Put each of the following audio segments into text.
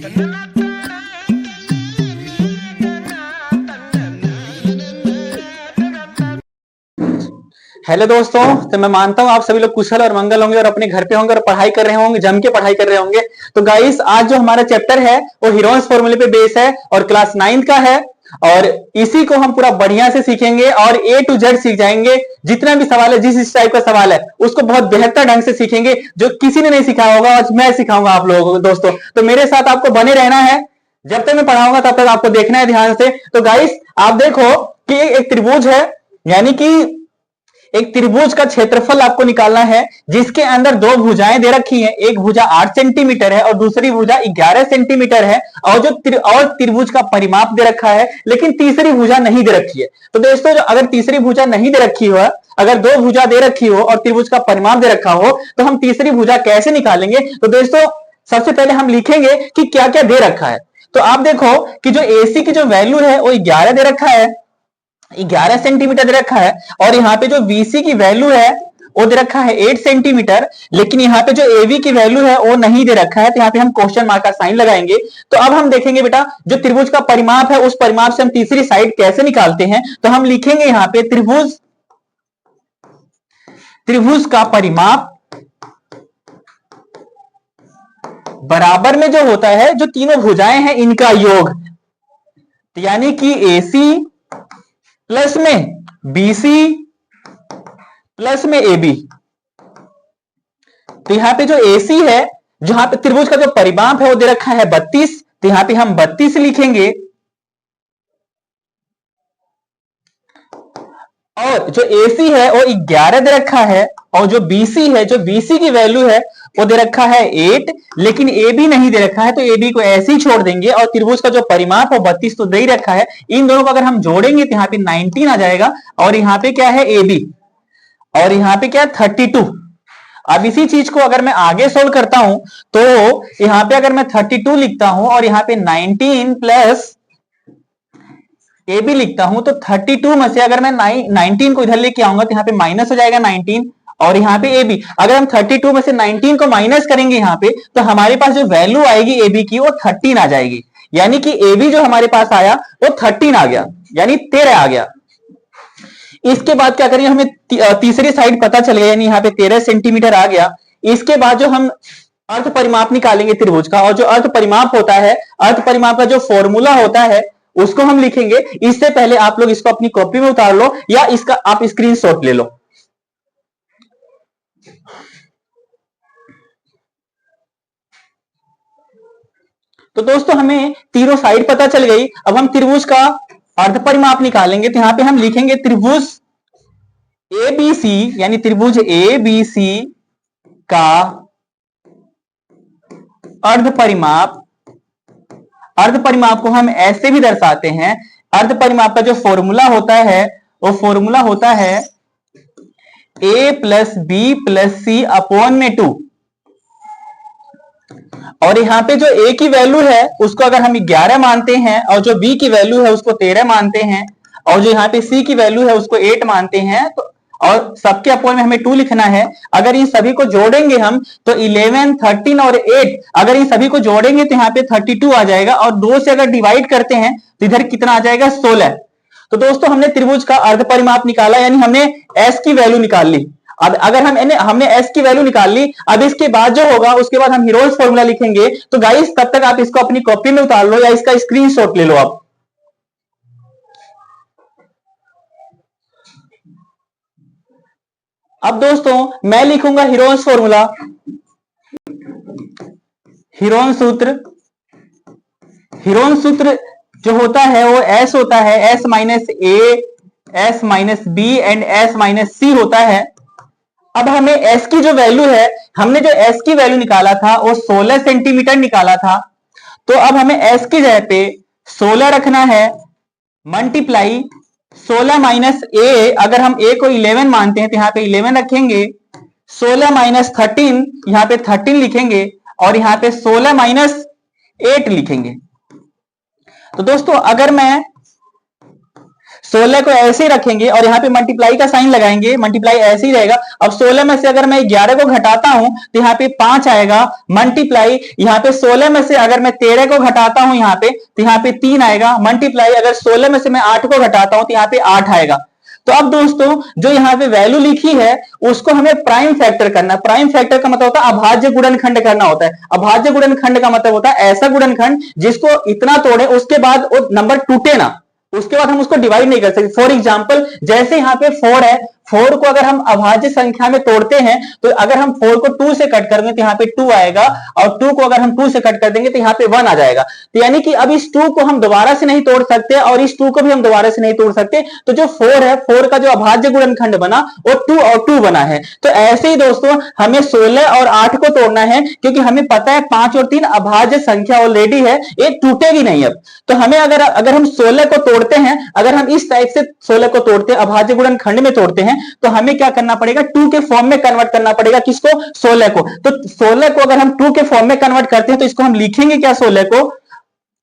Hello दोस्तों, तो मैं मानता हूं आप सभी लोग कुशल और मंगल होंगे और अपने घर पे होंगे और पढ़ाई कर रहे होंगे, जम के पढ़ाई कर रहे होंगे। तो गाइस, आज जो हमारा चैप्टर है वो हीरोन्स फॉर्मूले पे बेस है और क्लास 9 का है। और इसी को हम पूरा बढ़िया से सीखेंगे और ए टू जेड सीख जाएंगे। जितना भी सवाल है, जिस टाइप का सवाल है उसको बहुत बेहतर ढंग से सीखेंगे, जो किसी ने नहीं सिखाया होगा। आज मैं सिखाऊंगा आप लोगों को। दोस्तों, तो मेरे साथ आपको बने रहना है। जब तक मैं पढ़ाऊंगा तब तक आपको देखना है ध्यान से। तो गाइस, आप देखो कि एक त्रिभुज है, यानी कि एक त्रिभुज का क्षेत्रफल आपको निकालना है, जिसके अंदर दो भुजाएं दे रखी हैं। एक भुजा 8 सेंटीमीटर है और दूसरी भुजा 11 सेंटीमीटर है। और त्रिभुज का परिमाप दे रखा है, लेकिन तीसरी भुजा नहीं दे रखी है। तो दोस्तों, जो अगर तीसरी भुजा नहीं दे रखी हो, अगर दो भुजा दे रखी हो और त्रिभुज का परिमाप दे रखा हो, तो हम तीसरी भुजा कैसे निकालेंगे? तो दोस्तों, सबसे पहले हम लिखेंगे कि क्या क्या दे रखा है। तो आप देखो कि जो AC की जो वैल्यू है वो 11 दे रखा है, 11 सेंटीमीटर दे रखा है। और यहाँ पे जो VC की वैल्यू है वो दे रखा है 8 सेंटीमीटर। लेकिन यहाँ पे जो AV की वैल्यू है वो नहीं दे रखा है, तो यहाँ पे हम क्वेश्चन मार्क का साइन लगाएंगे। तो अब हम देखेंगे बेटा, जो त्रिभुज का परिमाप है उस परिमाप से हम तीसरी साइड कैसे निकालते हैं। तो हम लिखेंगे यहाँ पे त्रिभुज का परिमाप बराबर में जो होता है, जो तीनों भुजाएं हैं इनका योग, यानी कि AC प्लस में BC प्लस में AB। तो यहां पे जो AC है, जहां पे त्रिभुज का जो परिमाप है वो दे रखा है 32, तो यहां पे हम 32 लिखेंगे। और जो AC है वो 11 दे रखा है, और जो BC है, जो BC की वैल्यू है वो दे रखा है 8, लेकिन AB नहीं दे रखा है, तो AB को ऐसे ही छोड़ देंगे। और त्रिभुज का जो परिमाप है 32 तो दे ही रखा है। इन दोनों को अगर हम जोड़ेंगे तो यहाँ पे 19 आ जाएगा। और यहाँ पे क्या है? AB। और यहाँ पे क्या है? 32। अब इसी चीज को अगर मैं आगे सोल्व करता हूं, तो यहाँ पे अगर मैं 32 लिखता हूं और यहाँ पे 19 प्लस AB लिखता हूं, तो 32 में से अगर मैं 19 को इधर लेके आऊंगा तो यहाँ पे माइनस हो जाएगा 19। और यहाँ पे AB, अगर हम 32 में से 19 को माइनस करेंगे यहाँ पे, तो हमारे पास जो वैल्यू आएगी AB की वो 13 आ जाएगी। यानी कि AB जो हमारे पास आया वो 13 आ गया, यानी 13 आ गया। इसके बाद क्या करेंगे, हमें तीसरी साइड पता चल गया, यानी यहाँ पे 13 सेंटीमीटर आ गया। इसके बाद जो हम अर्थ परिमाप निकालेंगे त्रिभुज का, और जो अर्थ परिमाप होता है, अर्थ परिमाप का जो फॉर्मूला होता है उसको हम लिखेंगे। इससे पहले आप लोग इसको अपनी कॉपी में उतार लो या इसका आप स्क्रीनशॉट ले लो। तो दोस्तों, हमें तीनों साइड पता चल गई। अब हम त्रिभुज का अर्ध परिमाप निकालेंगे। तो यहां पे हम लिखेंगे त्रिभुज ABC, यानी त्रिभुज ABC का अर्ध परिमाप। अर्ध परिमाप को हम ऐसे भी दर्शाते हैं। अर्ध परिमाप का जो फॉर्मूला होता है वो फॉर्मूला होता है A plus B plus C upon में 2। और यहाँ पे जो A की वैल्यू है उसको अगर हम 11 मानते हैं, और जो B की वैल्यू है उसको 13 मानते हैं, और जो यहाँ पे C की वैल्यू है उसको 8 मानते हैं, तो और सबके अपॉन में हमें 2 लिखना है। अगर इन सभी को जोड़ेंगे हम तो 11, 13 और 8, अगर इन सभी को जोड़ेंगे तो यहाँ पे 32 आ जाएगा। और 2 से अगर डिवाइड करते हैं तो इधर कितना आ जाएगा? 16। तो दोस्तों, हमने त्रिभुज का अर्ध परिमाप निकाला, यानी हमने S की वैल्यू निकाल ली। अब अगर हमने S की वैल्यू निकाल ली, अब इसके बाद जो होगा उसके बाद हम हीरोज फॉर्मूला लिखेंगे। तो गाइस, तब तक आप इसको अपनी कॉपी में उतार लो या इसका स्क्रीनशॉट ले लो आप। अब दोस्तों, मैं लिखूंगा हीरोज फॉर्मूला। हीरोन सूत्र जो होता है वो S होता है, S minus A, S minus B and S minus C होता है। अब हमें S की जो वैल्यू है, हमने जो S की वैल्यू निकाला था वो 16 सेंटीमीटर निकाला था। तो अब हमें S की जगह पे 16 रखना है, मल्टीप्लाई 16 माइनस A, अगर हम A को 11 मानते हैं तो यहाँ पे 11 रखेंगे। 16 माइनस 13, यहाँ पे 13 लिखेंगे, और यहाँ पे 16 माइनस 8 लिखेंगे। तो दोस्तों, अगर मैं 16 को ऐसे ही रखेंगे और यहाँ पे मल्टीप्लाई का साइन लगाएंगे, मल्टीप्लाई ऐसे ही रहेगा। अब 16 में से अगर मैं 11 को घटाता हूं तो यहाँ पे 5 आएगा, मल्टीप्लाई यहाँ पे 16 में से अगर मैं 13 को घटाता हूं यहाँ पे तो यहाँ पे 3 आएगा, मल्टीप्लाई अगर 16 में से मैं 8 को घटाता हूं तो यहाँ पे 8 आएगा। तो अब दोस्तों जो यहाँ पे वैल्यू लिखी है उसको हमें प्राइम फैक्टर करना है। प्राइम फैक्टर का मतलब होता है अभाज्य गुणनखंड करना होता है। अभाज्य गुणनखंड का मतलब होता है ऐसा गुणनखंड जिसको इतना तोड़े उसके बाद वो नंबर टूटे ना, उसके बाद हम उसको डिवाइड नहीं कर सकते। फॉर एग्जाम्पल जैसे यहाँ पे 4 है, 4 को अगर हम अभाज्य संख्या में तोड़ते हैं तो अगर हम 4 को 2 से कट करेंगे तो यहाँ पे 2 आएगा, और 2 को अगर हम 2 से कट कर देंगे तो यहाँ पे 1 आ जाएगा। तो यानी कि अब इस 2 को हम दोबारा से नहीं तोड़ सकते और इस 2 को भी हम दोबारा से नहीं तोड़ सकते। तो जो 4 है, 4 का जो अभाज्य गुणनखंड बना वो 2 और 2 बना है। तो ऐसे ही दोस्तों हमें 16 और 8 को तोड़ना है, क्योंकि हमें पता है 5 और 3 अभाज्य संख्या ऑलरेडी है, ये टूटेगी नहीं। अब तो हमें अगर हम 16 को तोड़ते हैं, अगर हम इस टाइप से 16 को तोड़ते हैं, अभाज्य गुणनखंड में तोड़ते हैं, तो हमें क्या करना पड़ेगा, 2 के फॉर्म में कन्वर्ट करना पड़ेगा। किसको? 16 को। तो 16 को अगर हम 2 के फॉर्म में कन्वर्ट करते हैं तो इसको हम लिखेंगे क्या 16 को?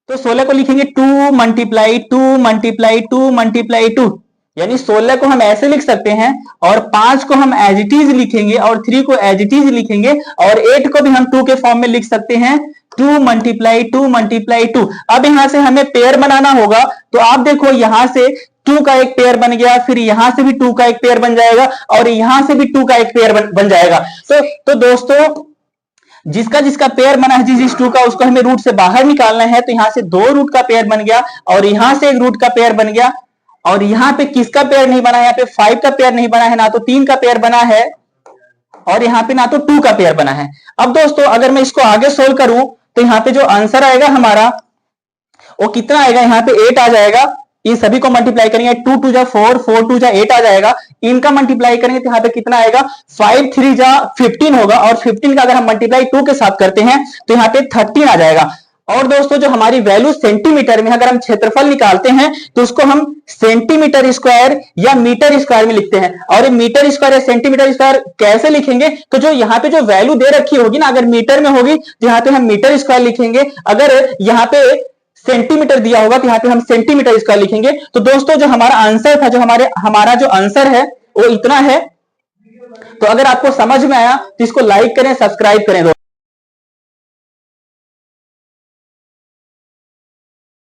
तो 16 को लिखेंगे 2 मल्टीप्लाई 2 मल्टीप्लाई 2 मल्टीप्लाई 2, यानी 16 को हम ऐसे लिख सकते हैं, और 5 को हम एज इट इज लिखेंगे, और 3 को एज इट इज लिखेंगे, और 8 को भी हम 2 के फॉर्म में लिख सकते हैं 2 मल्टीप्लाई 2 मल्टीप्लाई 2। अब यहां से हमें पेयर बनाना होगा। तो आप देखो यहां से 2 का एक पेयर बन गया, फिर यहां से भी 2 का एक पेयर बन जाएगा, और यहां से भी 2 का एक पेयर बन जाएगा। तो दोस्तों जिसका जिसका पेयर बना है, जिस 2 का, उसको हमें रूट से बाहर निकालना है। तो यहां से 2 रूट का पेयर बन गया, और यहां से एक रूट का पेयर बन गया, और यहां पे किसका पेयर नहीं बना है? यहाँ पे 5 का पेयर नहीं बना है, ना तो 3 का पेयर बना है, और यहाँ पे ना तो 2 का पेयर बना है। अब दोस्तों अगर मैं इसको आगे सोल्व करूं तो यहाँ पे जो आंसर आएगा हमारा वो कितना आएगा? यहाँ पे 8 आ जाएगा। इन सभी को मल्टीप्लाई करेंगे, 2 2 जा 4, 4 2 जा 8 आ जाएगा। इनका मल्टीप्लाई करेंगे तो यहाँ पे कितना आएगा? 5 3 जा 15 होगा, और 15 का अगर हम मल्टीप्लाई 2 के साथ करते हैं तो यहाँ पे 13 आ जाएगा। और दोस्तों जो हमारी वैल्यू सेंटीमीटर में, अगर हम क्षेत्रफल निकालते हैं तो उसको हम सेंटीमीटर स्क्वायर या मीटर स्क्वायर में लिखते हैं। और ये मीटर स्क्वायर या सेंटीमीटर स्क्वायर कैसे लिखेंगे? तो जो यहाँ पे जो वैल्यू दे रखी होगी ना, अगर मीटर में होगी तो यहाँ पे हम मीटर स्क्वायर लिखेंगे, अगर यहाँ पे सेंटीमीटर दिया होगा तो यहाँ पे हम सेंटीमीटर स्क्वायर लिखेंगे। तो दोस्तों जो हमारा आंसर था, जो हमारा जो आंसर है वो इतना है। तो अगर आपको समझ में आया तो इसको लाइक करें, सब्सक्राइब करें।